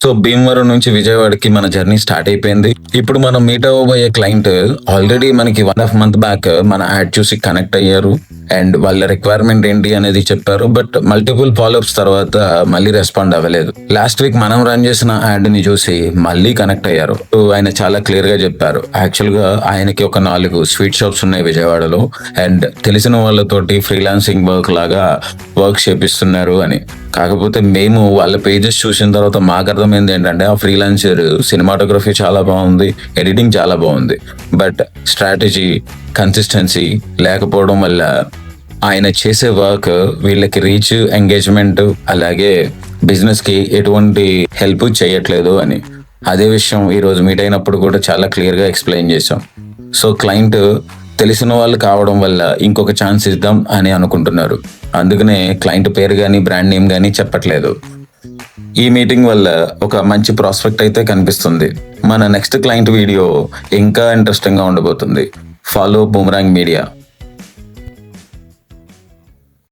So Bhimavaram నుంచి విజయవాడకి మన జర్నీ స్టార్ట్ అయిపోయింది. ఇప్పుడు మనం మీట్ అవ్వబోయే క్లయింట్ ఆల్రెడీ మనకి 1.5 month బ్యాక్ మన యాడ్ చూసి కనెక్ట్ అయ్యారు అండ్ వాళ్ళ రిక్వైర్మెంట్ ఏంటి అనేది చెప్పారు. బట్ మల్టిపుల్ ఫాలోఅప్స్ తర్వాత మళ్ళీ రెస్పాండ్ అవ్వలేదు. లాస్ట్ వీక్ మనం రన్ చేసిన యాడ్ ని చూసి మళ్ళీ కనెక్ట్ అయ్యారు. ఆయన చాలా క్లియర్ గా చెప్పారు. యాక్చువల్ గా ఆయనకి ఒక 4 స్వీట్ షాప్స్ ఉన్నాయి విజయవాడలో అండ్ తెలిసిన వాళ్ళతోటి ఫ్రీలాన్సింగ్ వర్క్ లాగా వర్క్ చేపిస్తున్నారు అని. కాకపోతే మేము వాళ్ళ పేజెస్ చూసిన తర్వాత మాకు అర్థమైంది ఏంటంటే ఆ ఫ్రీలాన్సర్ సినిమాటోగ్రఫీ చాలా బాగుంది, ఎడిటింగ్ చాలా బాగుంది, బట్ స్ట్రాటజీ కన్సిస్టెన్సీ లేకపోవడం వల్ల ఆయన చేసే వర్క్ వీళ్ళకి రీచ్, ఎంగేజ్మెంట్ అలాగే బిజినెస్ కి ఎటువంటి హెల్ప్ చేయట్లేదు అని. అదే విషయం ఈరోజు మీట్ అయినప్పుడు కూడా చాలా క్లియర్గా ఎక్స్ప్లెయిన్ చేసాం. సో క్లయింట్ తెలిసిన వాళ్ళు కావడం వల్ల ఇంకొక ఛాన్స్ ఇద్దాం అని అనుకుంటున్నారు. అందుకనే క్లయింట్ పేరు కానీ బ్రాండ్ నేమ్ కానీ చెప్పట్లేదు. ఈ మీటింగ్ వల్ల ఒక మంచి ప్రాస్పెక్ట్ అయితే కనిపిస్తుంది. మన నెక్స్ట్ క్లయింట్ వీడియో ఇంకా ఇంట్రెస్టింగ్గా ఉండబోతుంది. Follow boomerang media.